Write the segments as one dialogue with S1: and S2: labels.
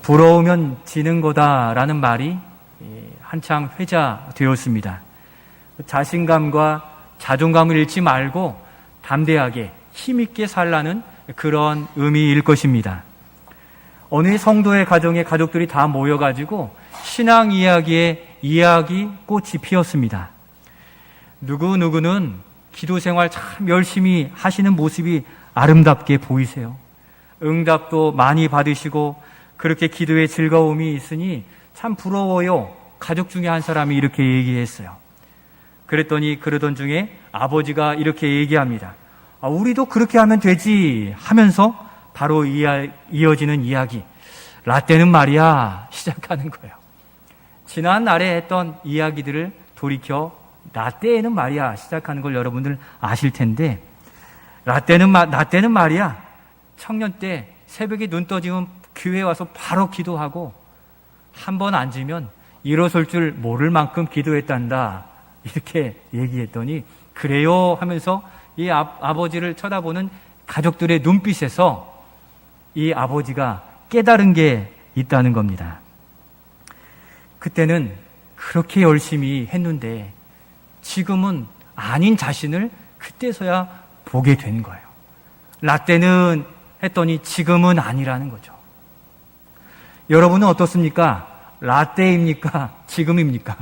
S1: 부러우면 지는 거다라는 말이 한창 회자되었습니다. 자신감과 자존감을 잃지 말고 담대하게 힘있게 살라는 그런 의미일 것입니다. 어느 성도의 가정에 가족들이 다 모여가지고 신앙 이야기에 이야기꽃이 피었습니다. 누구누구는 기도 생활 참 열심히 하시는 모습이 아름답게 보이세요. 응답도 많이 받으시고 그렇게 기도에 즐거움이 있으니 참 부러워요. 가족 중에 한 사람이 이렇게 얘기했어요. 그랬더니 그러던 중에 아버지가 이렇게 얘기합니다. 우리도 그렇게 하면 되지 하면서 바로 이어지는 이야기. 라떼는 말이야 시작하는 거예요. 지난 날에 했던 이야기들을 돌이켜 라떼는 말이야 시작하는 걸 여러분들 아실 텐데 라떼는 말이야 청년 때 새벽에 눈 떠지면 교회 와서 바로 기도하고 한 번 앉으면 일어설 줄 모를 만큼 기도했단다 이렇게 얘기했더니 그래요 하면서 이 아버지를 쳐다보는 가족들의 눈빛에서 이 아버지가 깨달은 게 있다는 겁니다. 그때는 그렇게 열심히 했는데 지금은 아닌 자신을 그때서야 보게 된 거예요. 라떼는 했더니 지금은 아니라는 거죠. 여러분은 어떻습니까? 라떼입니까? 지금입니까?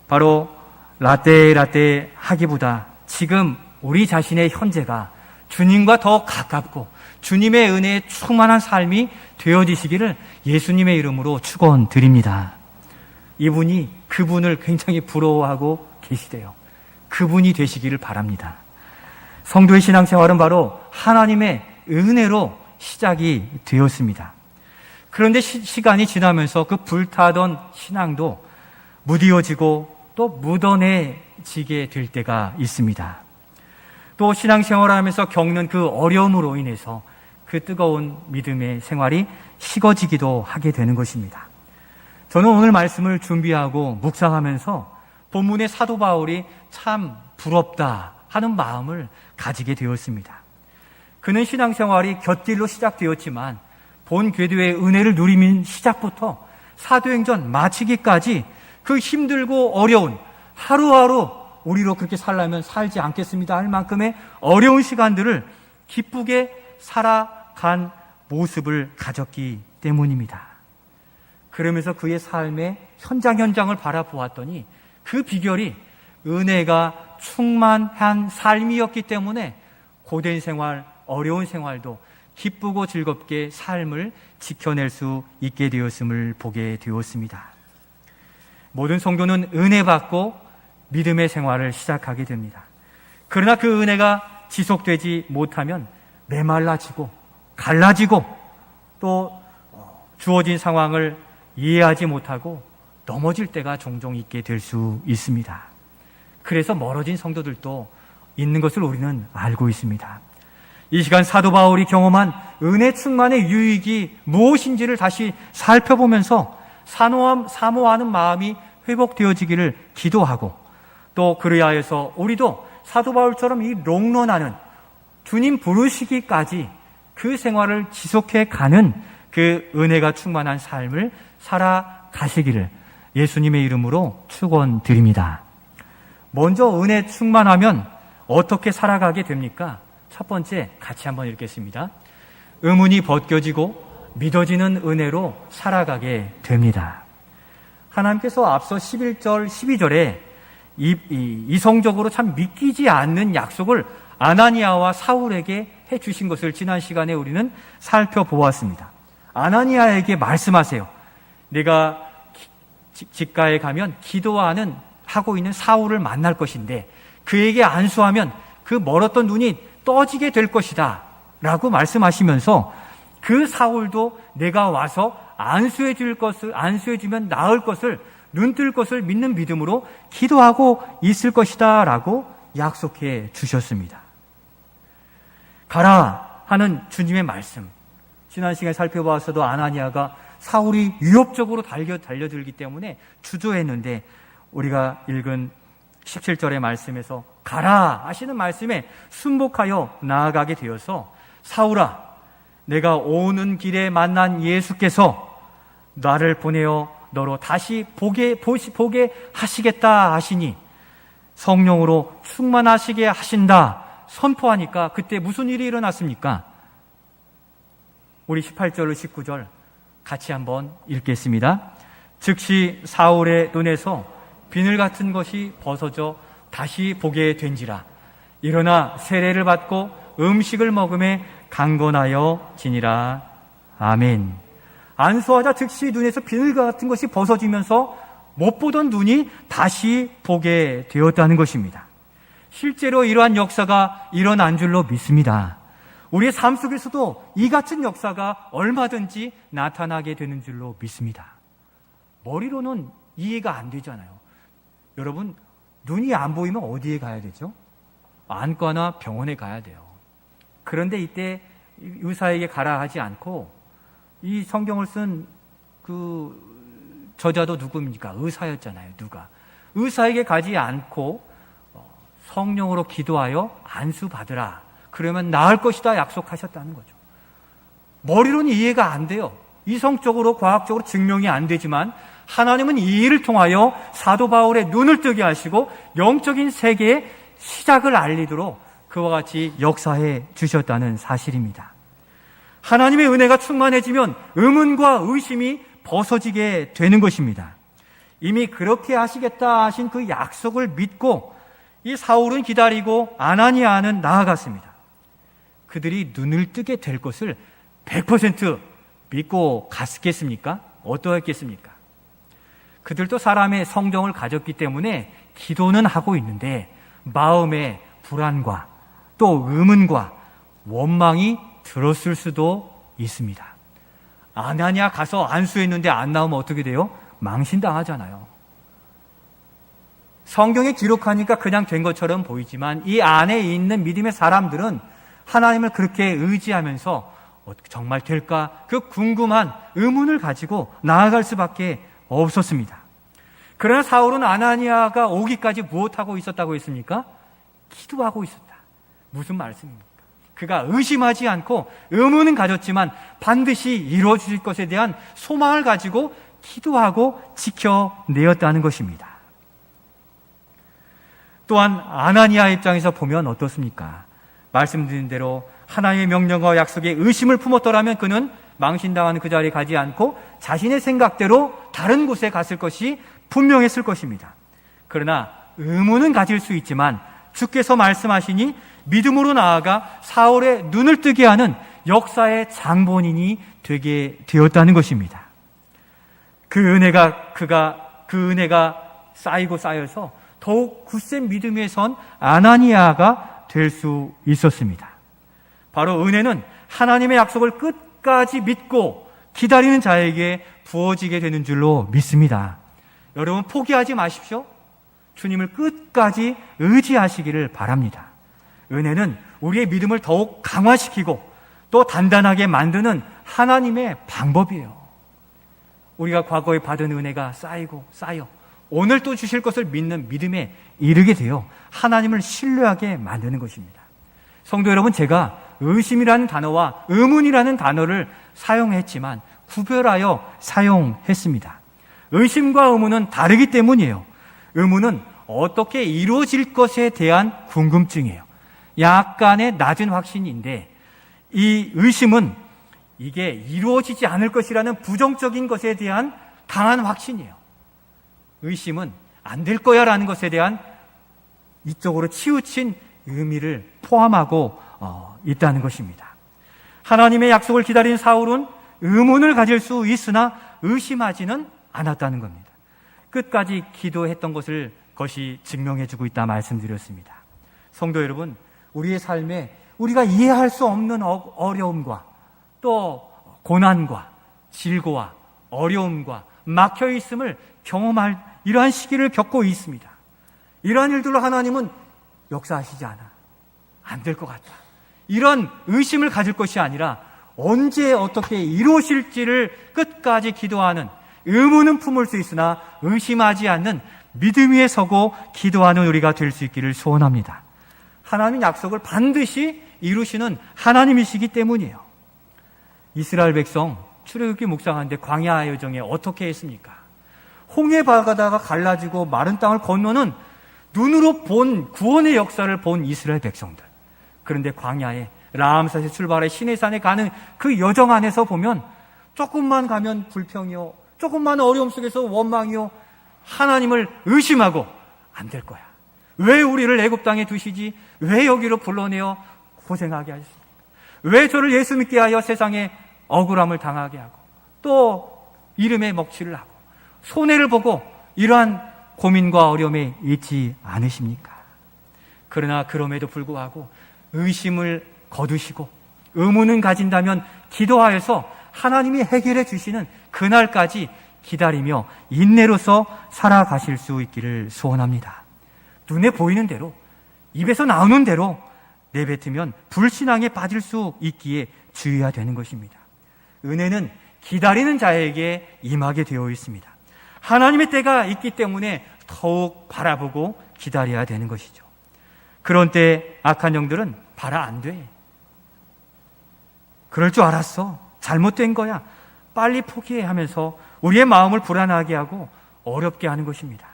S1: 바로 라떼 하기보다 지금 우리 자신의 현재가 주님과 더 가깝고 주님의 은혜에 충만한 삶이 되어지시기를 예수님의 이름으로 축원드립니다. 이분이 그분을 굉장히 부러워하고 계시대요. 그분이 되시기를 바랍니다. 성도의 신앙생활은 바로 하나님의 은혜로 시작이 되었습니다. 그런데 시간이 지나면서 그 불타던 신앙도 무디어지고 또 묻어내지게 될 때가 있습니다. 또 신앙생활을 하면서 겪는 그 어려움으로 인해서 그 뜨거운 믿음의 생활이 식어지기도 하게 되는 것입니다. 저는 오늘 말씀을 준비하고 묵상하면서 본문의 사도 바울이 참 부럽다 하는 마음을 가지게 되었습니다. 그는 신앙생활이 곁길로 시작되었지만 본 궤도의 은혜를 누리는 시작부터 사도행전 마치기까지 그 힘들고 어려운 하루하루 우리로 그렇게 살려면 살지 않겠습니다 할 만큼의 어려운 시간들을 기쁘게 살아간 모습을 가졌기 때문입니다. 그러면서 그의 삶의 현장을 바라보았더니 그 비결이 은혜가 충만한 삶이었기 때문에 고된 생활, 어려운 생활도 기쁘고 즐겁게 삶을 지켜낼 수 있게 되었음을 보게 되었습니다. 모든 성도는 은혜 받고 믿음의 생활을 시작하게 됩니다. 그러나 그 은혜가 지속되지 못하면 메말라지고 갈라지고 또 주어진 상황을 이해하지 못하고 넘어질 때가 종종 있게 될 수 있습니다. 그래서 멀어진 성도들도 있는 것을 우리는 알고 있습니다. 이 시간 사도 바울이 경험한 은혜 충만의 유익이 무엇인지를 다시 살펴보면서 사모하는 마음이 회복되어지기를 기도하고 또 그리하여서 우리도 사도 바울처럼 이 롱런하는 주님 부르시기까지 그 생활을 지속해 가는 그 은혜가 충만한 삶을 살아가시기를 예수님의 이름으로 축원드립니다. 먼저 은혜 충만하면 어떻게 살아가게 됩니까? 첫 번째 같이 한번 읽겠습니다. 의문이 벗겨지고 믿어지는 은혜로 살아가게 됩니다. 하나님께서 앞서 11절, 12절에 이성적으로 참 믿기지 않는 약속을 아나니아와 사울에게 해주신 것을 지난 시간에 우리는 살펴보았습니다. 아나니아에게 말씀하세요. 내가 직가에 가면 하고 있는 사울을 만날 것인데 그에게 안수하면 그 멀었던 눈이 떠지게 될 것이다 라고 말씀하시면서 그 사울도 내가 와서 안수해주면 나을 것을 눈뜰 것을 믿는 믿음으로 기도하고 있을 것이다 라고 약속해 주셨습니다. 가라 하는 주님의 말씀. 지난 시간에 살펴보았어도 아나니아가 사울이 위협적으로 달려들기 때문에 주저했는데 우리가 읽은 17절의 말씀에서 가라 하시는 말씀에 순복하여 나아가게 되어서 사울아 내가 오는 길에 만난 예수께서 나를 보내어 너로 다시 보게 하시겠다 하시니 성령으로 충만하시게 하신다 선포하니까 그때 무슨 일이 일어났습니까? 우리 18절로 19절 같이 한번 읽겠습니다. 즉시 사울의 눈에서 비늘 같은 것이 벗어져 다시 보게 된지라. 일어나 세례를 받고 음식을 먹음에 강건하여 지니라. 아멘. 안수하자 즉시 눈에서 비늘 같은 것이 벗어지면서 못 보던 눈이 다시 보게 되었다는 것입니다. 실제로 이러한 역사가 일어난 줄로 믿습니다. 우리의 삶 속에서도 이 같은 역사가 얼마든지 나타나게 되는 줄로 믿습니다. 머리로는 이해가 안 되잖아요. 여러분, 눈이 안 보이면 어디에 가야 되죠? 안과나 병원에 가야 돼요. 그런데 이때 의사에게 가라 하지 않고 이 성경을 쓴 그 저자도 누굽니까? 의사였잖아요. 누가? 의사에게 가지 않고 성령으로 기도하여 안수 받으라. 그러면 나을 것이다 약속하셨다는 거죠. 머리로는 이해가 안 돼요. 이성적으로 과학적으로 증명이 안 되지만 하나님은 이 일을 통하여 사도 바울의 눈을 뜨게 하시고 영적인 세계의 시작을 알리도록 그와 같이 역사해 주셨다는 사실입니다. 하나님의 은혜가 충만해지면 의문과 의심이 벗어지게 되는 것입니다. 이미 그렇게 하시겠다 하신 그 약속을 믿고 이 사울은 기다리고 아나니아는 나아갔습니다. 그들이 눈을 뜨게 될 것을 100% 믿고 갔겠습니까? 어떠했겠습니까? 그들도 사람의 성정을 가졌기 때문에 기도는 하고 있는데 마음의 불안과 또 의문과 원망이 들었을 수도 있습니다. 아나니아 가서 안수했는데 안 나오면 어떻게 돼요? 망신당하잖아요. 성경에 기록하니까 그냥 된 것처럼 보이지만 이 안에 있는 믿음의 사람들은 하나님을 그렇게 의지하면서 정말 될까? 그 궁금한 의문을 가지고 나아갈 수밖에 없었습니다. 그러나 사울은 아나니아가 오기까지 무엇하고 있었다고 했습니까? 기도하고 있었다. 무슨 말씀입니까? 그가 의심하지 않고 의문은 가졌지만 반드시 이루어질 것에 대한 소망을 가지고 기도하고 지켜내었다는 것입니다. 또한 아나니아 입장에서 보면 어떻습니까? 말씀드린 대로 하나님의 명령과 약속에 의심을 품었더라면 그는 망신당하는 그 자리에 가지 않고 자신의 생각대로 다른 곳에 갔을 것이 분명했을 것입니다. 그러나 의문은 가질 수 있지만 주께서 말씀하시니 믿음으로 나아가 사울의 눈을 뜨게 하는 역사의 장본인이 되게 되었다는 것입니다. 그 은혜가 쌓이고 쌓여서 더욱 굳센 믿음에 선 아나니아가 될 수 있었습니다. 바로 은혜는 하나님의 약속을 끝까지 믿고 기다리는 자에게 부어지게 되는 줄로 믿습니다. 여러분 포기하지 마십시오. 주님을 끝까지 의지하시기를 바랍니다. 은혜는 우리의 믿음을 더욱 강화시키고 또 단단하게 만드는 하나님의 방법이에요. 우리가 과거에 받은 은혜가 쌓이고 쌓여 오늘 또 주실 것을 믿는 믿음에 이르게 되어 하나님을 신뢰하게 만드는 것입니다. 성도 여러분, 제가 의심이라는 단어와 의문이라는 단어를 사용했지만 구별하여 사용했습니다. 의심과 의문은 다르기 때문이에요. 의문은 어떻게 이루어질 것에 대한 궁금증이에요. 약간의 낮은 확신인데 이 의심은 이게 이루어지지 않을 것이라는 부정적인 것에 대한 강한 확신이에요. 의심은 안 될 거야 라는 것에 대한 이쪽으로 치우친 의미를 포함하고 있다는 것입니다. 하나님의 약속을 기다린 사울은 의문을 가질 수 있으나 의심하지는 않았다는 겁니다. 끝까지 기도했던 것이 증명해주고 있다 말씀드렸습니다. 성도 여러분, 우리의 삶에 우리가 이해할 수 없는 어려움과 또 고난과 질고와 어려움과 막혀있음을 경험할 이러한 시기를 겪고 있습니다. 이러한 일들로 하나님은 역사하시지 않아. 안 될 것 같다. 이런 의심을 가질 것이 아니라 언제 어떻게 이루어질지를 끝까지 기도하는 의문은 품을 수 있으나 의심하지 않는 믿음 위에 서고 기도하는 우리가 될 수 있기를 소원합니다. 하나님 약속을 반드시 이루시는 하나님이시기 때문이에요. 이스라엘 백성 출애굽기 묵상하는데 광야 여정에 어떻게 했습니까? 홍해 바다가 갈라지고 마른 땅을 건너는 눈으로 본 구원의 역사를 본 이스라엘 백성들. 그런데 광야에 라암셋에 출발해 시내산에 가는 그 여정 안에서 보면 조금만 가면 불평이요, 조금만 어려움 속에서 원망이요, 하나님을 의심하고 안 될 거야. 왜 우리를 애굽 땅에 두시지? 왜 여기로 불러내어 고생하게 하셨습니까? 왜 저를 예수 믿게 하여 세상에 억울함을 당하게 하고 또 이름에 먹칠을 하고 손해를 보고 이러한 고민과 어려움에 있지 않으십니까? 그러나 그럼에도 불구하고 의심을 거두시고 의문을 가진다면 기도하여서 하나님이 해결해 주시는 그날까지 기다리며 인내로서 살아가실 수 있기를 소원합니다. 눈에 보이는 대로, 입에서 나오는 대로 내뱉으면 불신앙에 빠질 수 있기에 주의해야 되는 것입니다. 은혜는 기다리는 자에게 임하게 되어 있습니다. 하나님의 때가 있기 때문에 더욱 바라보고 기다려야 되는 것이죠. 그런 때 악한 영들은 봐라, 안 돼. 그럴 줄 알았어. 잘못된 거야. 빨리 포기해 하면서 우리의 마음을 불안하게 하고 어렵게 하는 것입니다.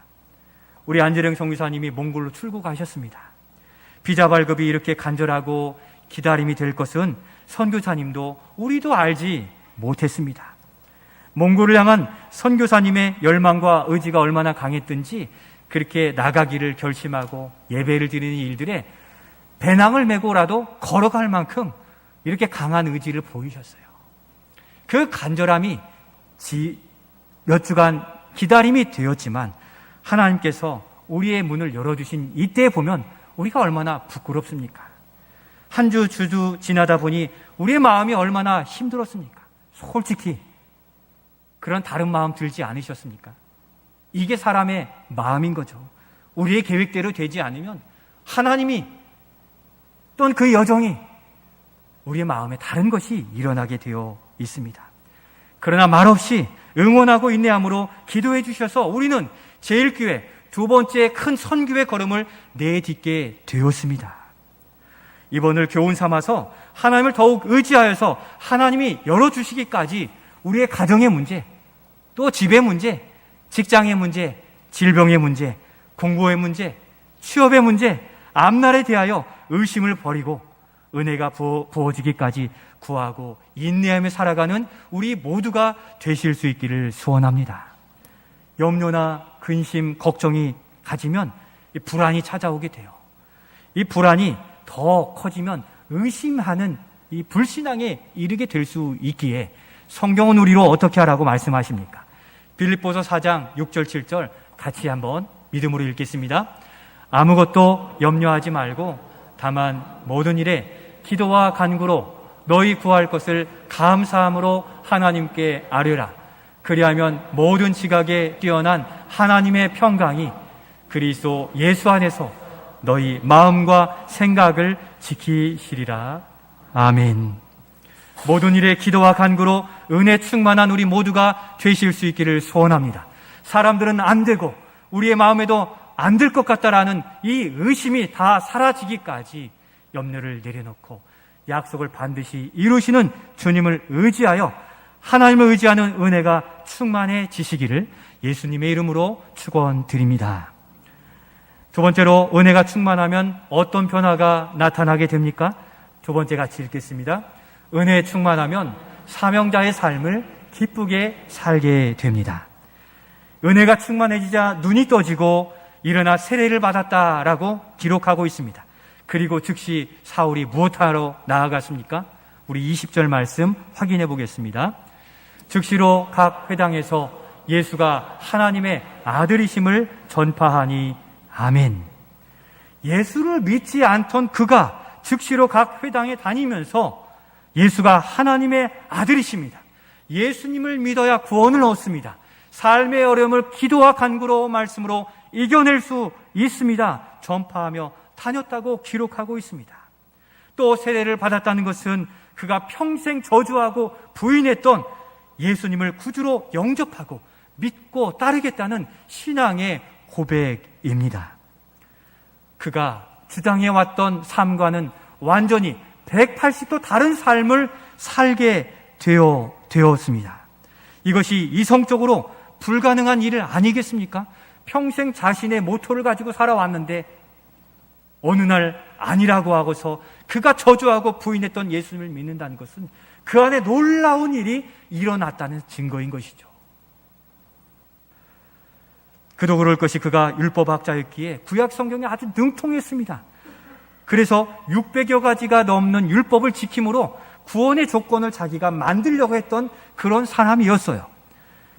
S1: 우리 안재령 선교사님이 몽골로 출국하셨습니다. 비자 발급이 이렇게 간절하고 기다림이 될 것은 선교사님도 우리도 알지 못했습니다. 몽골을 향한 선교사님의 열망과 의지가 얼마나 강했든지 그렇게 나가기를 결심하고 예배를 드리는 일들에 배낭을 메고라도 걸어갈 만큼 이렇게 강한 의지를 보이셨어요. 그 간절함이 몇 주간 기다림이 되었지만 하나님께서 우리의 문을 열어주신 이때에 보면 우리가 얼마나 부끄럽습니까? 한 주 지나다 보니 우리의 마음이 얼마나 힘들었습니까? 솔직히 그런 다른 마음 들지 않으셨습니까? 이게 사람의 마음인 거죠. 우리의 계획대로 되지 않으면 하나님이 또는 그 여정이 우리의 마음에 다른 것이 일어나게 되어 있습니다. 그러나 말없이 응원하고 인내함으로 기도해 주셔서 우리는 제1교회 두 번째 큰 선교의 걸음을 내딛게 되었습니다. 이번을 교훈 삼아서 하나님을 더욱 의지하여서 하나님이 열어주시기까지 우리의 가정의 문제, 또 집의 문제, 직장의 문제, 질병의 문제, 공부의 문제, 취업의 문제, 앞날에 대하여 의심을 버리고 은혜가 부어지기까지 구하고 인내하며 살아가는 우리 모두가 되실 수 있기를 소원합니다. 염려나 근심, 걱정이 가지면 이 불안이 찾아오게 돼요. 이 불안이 더 커지면 의심하는 이 불신앙에 이르게 될 수 있기에 성경은 우리로 어떻게 하라고 말씀하십니까? 빌립보서 4장 6절 7절 같이 한번 믿음으로 읽겠습니다. 아무것도 염려하지 말고 다만 모든 일에 기도와 간구로 너희 구할 것을 감사함으로 하나님께 아뢰라. 그리하면 모든 지각에 뛰어난 하나님의 평강이 그리스도 예수 안에서 너희 마음과 생각을 지키시리라. 아멘. 모든 일에 기도와 간구로 은혜 충만한 우리 모두가 되실 수 있기를 소원합니다. 사람들은 안 되고 우리의 마음에도 안 될 것 같다라는 이 의심이 다 사라지기까지 염려를 내려놓고 약속을 반드시 이루시는 주님을 의지하여 하나님을 의지하는 은혜가 충만해지시기를 예수님의 이름으로 축원드립니다. 두 번째로 은혜가 충만하면 어떤 변화가 나타나게 됩니까? 두 번째 같이 읽겠습니다. 은혜에 충만하면 사명자의 삶을 기쁘게 살게 됩니다. 은혜가 충만해지자 눈이 떠지고 일어나 세례를 받았다라고 기록하고 있습니다. 그리고 즉시 사울이 무엇하러 나아갔습니까? 우리 20절 말씀 확인해 보겠습니다. 즉시로 각 회당에서 예수가 하나님의 아들이심을 전파하니 아멘. 예수를 믿지 않던 그가 즉시로 각 회당에 다니면서 예수가 하나님의 아들이십니다. 예수님을 믿어야 구원을 얻습니다. 삶의 어려움을 기도와 간구로 말씀으로 이겨낼 수 있습니다. 전파하며 다녔다고 기록하고 있습니다. 또 세례를 받았다는 것은 그가 평생 저주하고 부인했던 예수님을 구주로 영접하고 믿고 따르겠다는 신앙의 고백입니다. 그가 주장해왔던 삶과는 완전히 180도 다른 삶을 살게 되었습니다. 이것이 이성적으로 불가능한 일 아니겠습니까? 평생 자신의 모토를 가지고 살아왔는데 어느 날 아니라고 하고서 그가 저주하고 부인했던 예수님을 믿는다는 것은 그 안에 놀라운 일이 일어났다는 증거인 것이죠. 그도 그럴 것이 그가 율법학자였기에 구약 성경에 아주 능통했습니다. 그래서 600여 가지가 넘는 율법을 지킴으로 구원의 조건을 자기가 만들려고 했던 그런 사람이었어요.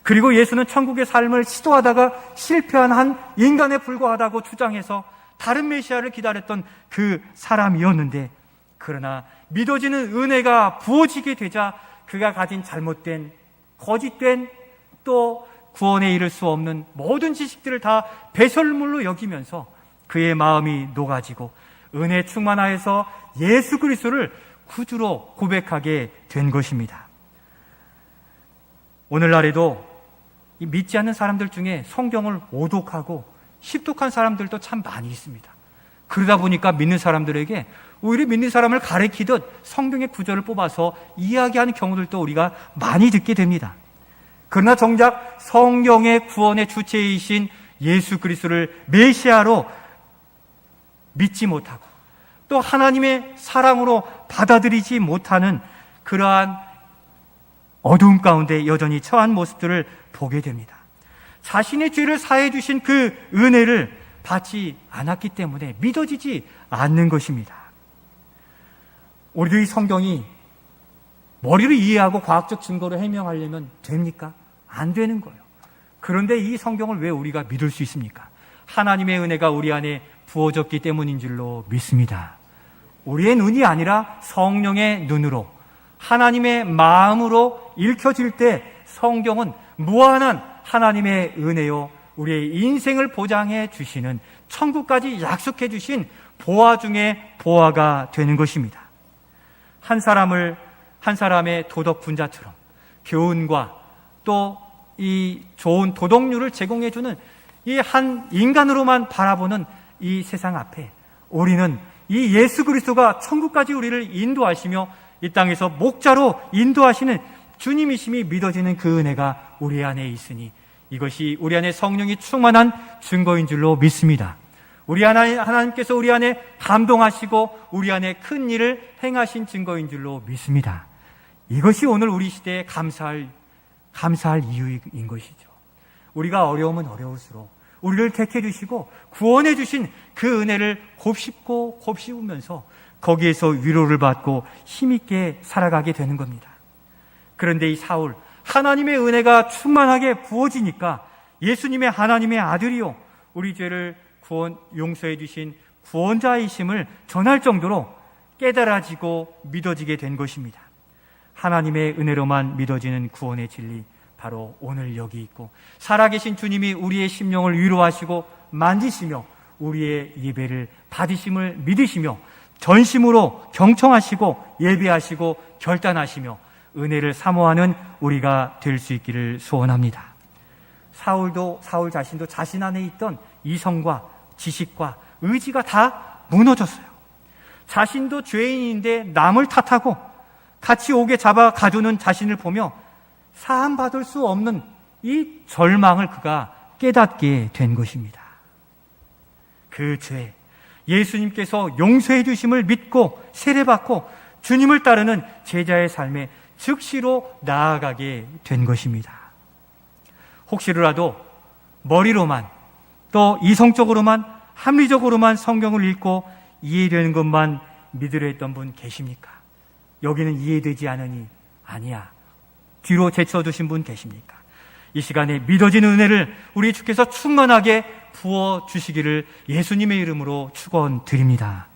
S1: 그리고 예수는 천국의 삶을 시도하다가 실패한 한 인간에 불과하다고 주장해서 다른 메시아를 기다렸던 그 사람이었는데, 그러나 믿어지는 은혜가 부어지게 되자 그가 가진 잘못된, 거짓된, 또 구원에 이를 수 없는 모든 지식들을 다 배설물로 여기면서 그의 마음이 녹아지고 은혜 충만하여서 예수 그리스도를 구주로 고백하게 된 것입니다. 오늘날에도 이 믿지 않는 사람들 중에 성경을 오독하고 십독한 사람들도 참 많이 있습니다. 그러다 보니까 믿는 사람들에게 오히려 믿는 사람을 가리키듯 성경의 구절을 뽑아서 이야기하는 경우들도 우리가 많이 듣게 됩니다. 그러나 정작 성경의 구원의 주체이신 예수 그리스도를 메시아로 믿지 못하고 또 하나님의 사랑으로 받아들이지 못하는 그러한 어두움 가운데 여전히 처한 모습들을 보게 됩니다. 자신의 죄를 사해 주신 그 은혜를 받지 않았기 때문에 믿어지지 않는 것입니다. 우리도 이 성경이 머리로 이해하고 과학적 증거로 해명하려면 됩니까? 안 되는 거예요. 그런데 이 성경을 왜 우리가 믿을 수 있습니까? 하나님의 은혜가 우리 안에 부어졌기 때문인 줄로 믿습니다. 우리의 눈이 아니라 성령의 눈으로, 하나님의 마음으로 읽혀질 때 성경은 무한한 하나님의 은혜요, 우리의 인생을 보장해 주시는, 천국까지 약속해 주신 보화 중에 보화가 되는 것입니다. 한 사람의 도덕 분자처럼 교훈과 또 이 좋은 도덕률을 제공해 주는 이 한 인간으로만 바라보는 이 세상 앞에 우리는 이 예수 그리스도가 천국까지 우리를 인도하시며 이 땅에서 목자로 인도하시는 주님이심이 믿어지는 그 은혜가 우리 안에 있으니 이것이 우리 안에 성령이 충만한 증거인 줄로 믿습니다. 하나님께서 우리 안에 감동하시고 우리 안에 큰 일을 행하신 증거인 줄로 믿습니다. 이것이 오늘 우리 시대에 감사할 이유인 것이죠. 우리가 어려우면 어려울수록 우리를 택해 주시고 구원해 주신 그 은혜를 곱씹고 곱씹으면서 거기에서 위로를 받고 힘있게 살아가게 되는 겁니다. 그런데 이 사울, 하나님의 은혜가 충만하게 부어지니까 예수님의 하나님의 아들이요, 우리 죄를 용서해 주신 구원자이심을 전할 정도로 깨달아지고 믿어지게 된 것입니다. 하나님의 은혜로만 믿어지는 구원의 진리, 바로 오늘 여기 있고 살아계신 주님이 우리의 심령을 위로하시고 만지시며 우리의 예배를 받으심을 믿으시며 전심으로 경청하시고 예배하시고 결단하시며 은혜를 사모하는 우리가 될 수 있기를 소원합니다. 사울 자신도 자신 안에 있던 이성과 지식과 의지가 다 무너졌어요. 자신도 죄인인데 남을 탓하고 같이 옥에 잡아 가두는 자신을 보며 사함받을 수 없는 이 절망을 그가 깨닫게 된 것입니다. 그 죄, 예수님께서 용서해 주심을 믿고 세례받고 주님을 따르는 제자의 삶에 즉시로 나아가게 된 것입니다. 혹시라도 머리로만 또 이성적으로만 합리적으로만 성경을 읽고 이해되는 것만 믿으려 했던 분 계십니까? 여기는 이해되지 않으니 아니야, 뒤로 제쳐두신 분 계십니까? 이 시간에 믿어지는 은혜를 우리 주께서 충만하게 부어주시기를 예수님의 이름으로 축원드립니다.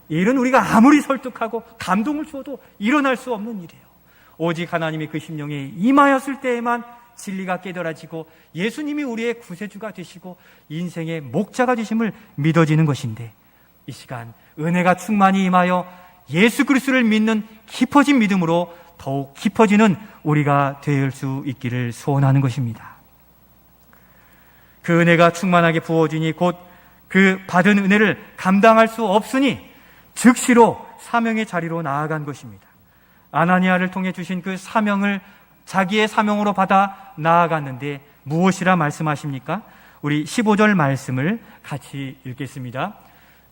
S1: 이 일은 우리가 아무리 설득하고 감동을 주어도 일어날 수 없는 일이에요. 오직 하나님이 그 심령에 임하였을 때에만 진리가 깨달아지고 예수님이 우리의 구세주가 되시고 인생의 목자가 되심을 믿어지는 것인데, 이 시간 은혜가 충만히 임하여 예수 그리스도를 믿는 깊어진 믿음으로 더욱 깊어지는 우리가 될 수 있기를 소원하는 것입니다. 그 은혜가 충만하게 부어지니 곧 그 받은 은혜를 감당할 수 없으니 즉시로 사명의 자리로 나아간 것입니다. 아나니아를 통해 주신 그 사명을 자기의 사명으로 받아 나아갔는데 무엇이라 말씀하십니까? 우리 15절 말씀을 같이 읽겠습니다.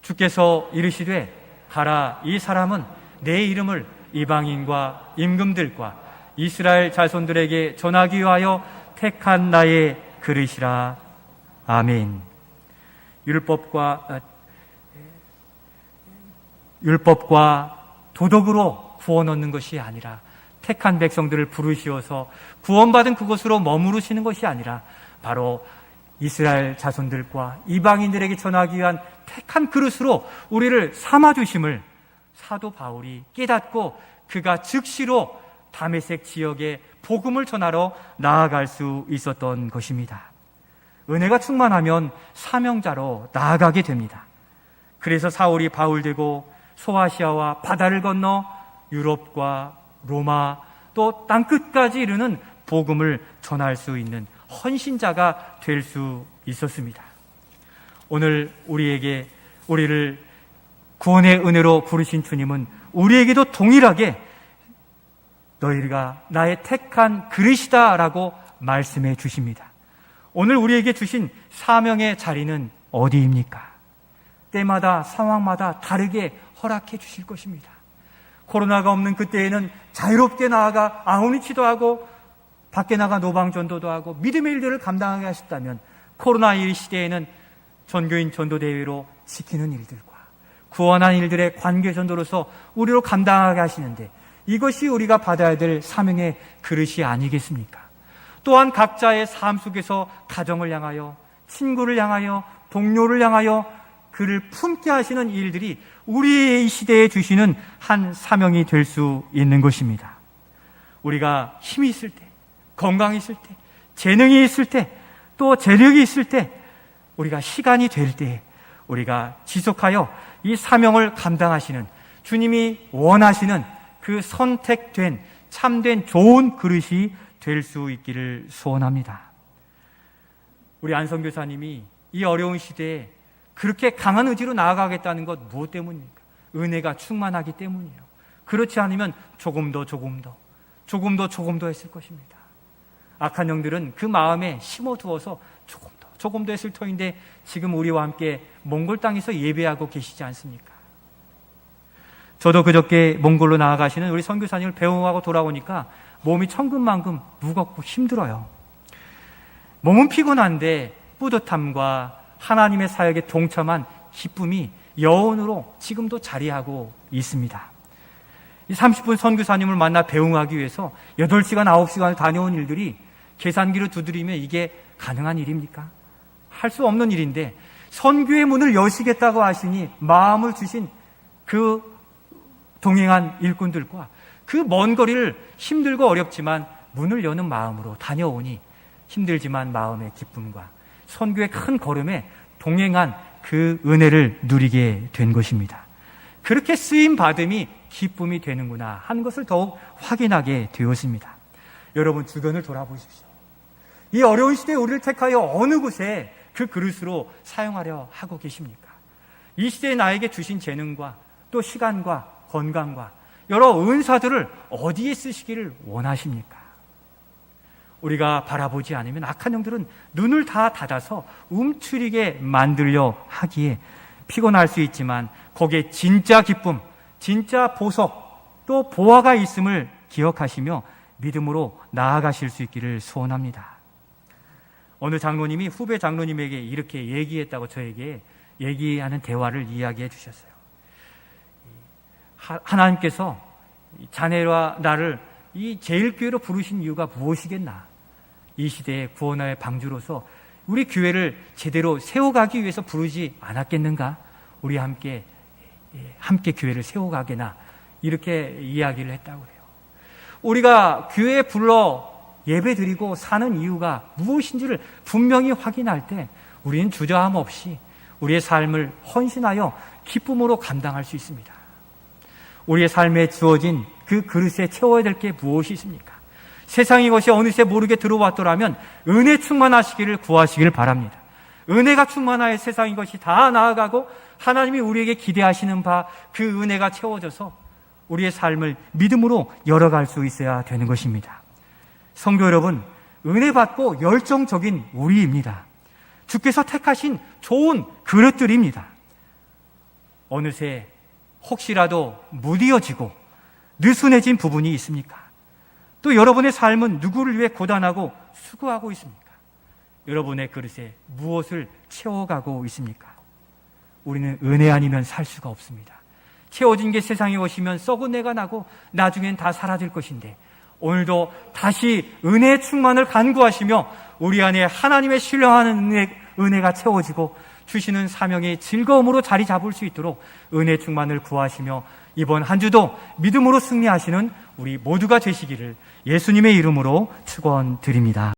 S1: 주께서 이르시되 가라, 이 사람은 내 이름을 이방인과 임금들과 이스라엘 자손들에게 전하기 위하여 택한 나의 그릇이라. 아멘. 율법과 도덕으로 구원 얻는 것이 아니라, 택한 백성들을 부르시어서 구원받은 그곳으로 머무르시는 것이 아니라 바로 이스라엘 자손들과 이방인들에게 전하기 위한 택한 그릇으로 우리를 삼아주심을 사도 바울이 깨닫고 그가 즉시로 다메섹 지역에 복음을 전하러 나아갈 수 있었던 것입니다. 은혜가 충만하면 사명자로 나아가게 됩니다. 그래서 사울이 바울 되고 소아시아와 바다를 건너 유럽과 로마 또 땅끝까지 이르는 복음을 전할 수 있는 헌신자가 될 수 있었습니다. 오늘 우리를 구원의 은혜로 부르신 주님은 우리에게도 동일하게 너희가 나의 택한 그릇이다 라고 말씀해 주십니다. 오늘 우리에게 주신 사명의 자리는 어디입니까? 때마다 상황마다 다르게 허락해 주실 것입니다. 코로나가 없는 그때에는 자유롭게 나아가 아우니치도 하고 밖에 나가 노방전도도 하고 믿음의 일들을 감당하게 하셨다면, 코로나1 시대에는 전교인 전도대회로 지키는 일들과 구원한 일들의 관계전도로서 우리로 감당하게 하시는데, 이것이 우리가 받아야 될 사명의 그릇이 아니겠습니까? 또한 각자의 삶 속에서 가정을 향하여, 친구를 향하여, 동료를 향하여 그를 품게 하시는 일들이 우리의 이 시대에 주시는 한 사명이 될 수 있는 것입니다. 우리가 힘이 있을 때, 건강이 있을 때, 재능이 있을 때, 또 재력이 있을 때, 우리가 시간이 될 때 우리가 지속하여 이 사명을 감당하시는 주님이 원하시는 그 선택된 참된 좋은 그릇이 될 수 있기를 소원합니다. 우리 안성교사님이 이 어려운 시대에 그렇게 강한 의지로 나아가겠다는 것 무엇 때문입니까? 은혜가 충만하기 때문이에요. 그렇지 않으면 조금 더 했을 것입니다. 악한 영들은 그 마음에 심어두어서 조금 더 했을 터인데, 지금 우리와 함께 몽골 땅에서 예배하고 계시지 않습니까? 저도 그저께 몽골로 나아가시는 우리 선교사님을 배웅하고 돌아오니까 몸이 천근만근 무겁고 힘들어요. 몸은 피곤한데 뿌듯함과 하나님의 사역에 동참한 기쁨이 여운으로 지금도 자리하고 있습니다. 이 30분 선교사님을 만나 배웅하기 위해서 8시간, 9시간을 다녀온 일들이 계산기로 두드리면 이게 가능한 일입니까? 할 수 없는 일인데, 선교의 문을 여시겠다고 하시니 마음을 주신 그 동행한 일꾼들과 그 먼 거리를 힘들고 어렵지만 문을 여는 마음으로 다녀오니 힘들지만 마음의 기쁨과 선교의 큰 걸음에 동행한 그 은혜를 누리게 된 것입니다. 그렇게 쓰임 받음이 기쁨이 되는구나 하는 것을 더욱 확인하게 되었습니다. 여러분, 주변을 돌아보십시오. 이 어려운 시대에 우리를 택하여 어느 곳에 그 그릇으로 사용하려 하고 계십니까? 이 시대에 나에게 주신 재능과 또 시간과 건강과 여러 은사들을 어디에 쓰시기를 원하십니까? 우리가 바라보지 않으면 악한 영들은 눈을 다 닫아서 움츠리게 만들려 하기에 피곤할 수 있지만, 거기에 진짜 기쁨, 진짜 보석, 또 보화가 있음을 기억하시며 믿음으로 나아가실 수 있기를 소원합니다. 어느 장로님이 후배 장로님에게 이렇게 얘기했다고 저에게 얘기하는 대화를 이야기해 주셨어요. 하나님께서 자네와 나를 이 제일교회로 부르신 이유가 무엇이겠나? 이 시대의 구원의 방주로서 우리 교회를 제대로 세워가기 위해서 부르지 않았겠는가? 우리 함께 교회를 세워가게나, 이렇게 이야기를 했다고 해요. 우리가 교회에 불러 예배드리고 사는 이유가 무엇인지를 분명히 확인할 때 우리는 주저함 없이 우리의 삶을 헌신하여 기쁨으로 감당할 수 있습니다. 우리의 삶에 주어진 그 그릇에 채워야 될 게 무엇이 있습니까? 세상의 것이 어느새 모르게 들어왔더라면 은혜 충만하시기를 구하시길 바랍니다. 은혜가 충만하여 세상의 것이 다 나아가고 하나님이 우리에게 기대하시는 바 그 은혜가 채워져서 우리의 삶을 믿음으로 열어갈 수 있어야 되는 것입니다. 성도 여러분, 은혜 받고 열정적인 우리입니다. 주께서 택하신 좋은 그릇들입니다. 어느새 혹시라도 무디어지고 느슨해진 부분이 있습니까? 또 여러분의 삶은 누구를 위해 고단하고 수고하고 있습니까? 여러분의 그릇에 무엇을 채워가고 있습니까? 우리는 은혜 아니면 살 수가 없습니다. 채워진 게 세상에 오시면 썩은 내가 나고 나중엔 다 사라질 것인데, 오늘도 다시 은혜의 충만을 간구하시며 우리 안에 하나님의 신령한 은혜가 채워지고 주시는 사명이 즐거움으로 자리 잡을 수 있도록 은혜 충만을 구하시며 이번 한 주도 믿음으로 승리하시는 우리 모두가 되시기를 예수님의 이름으로 축원드립니다.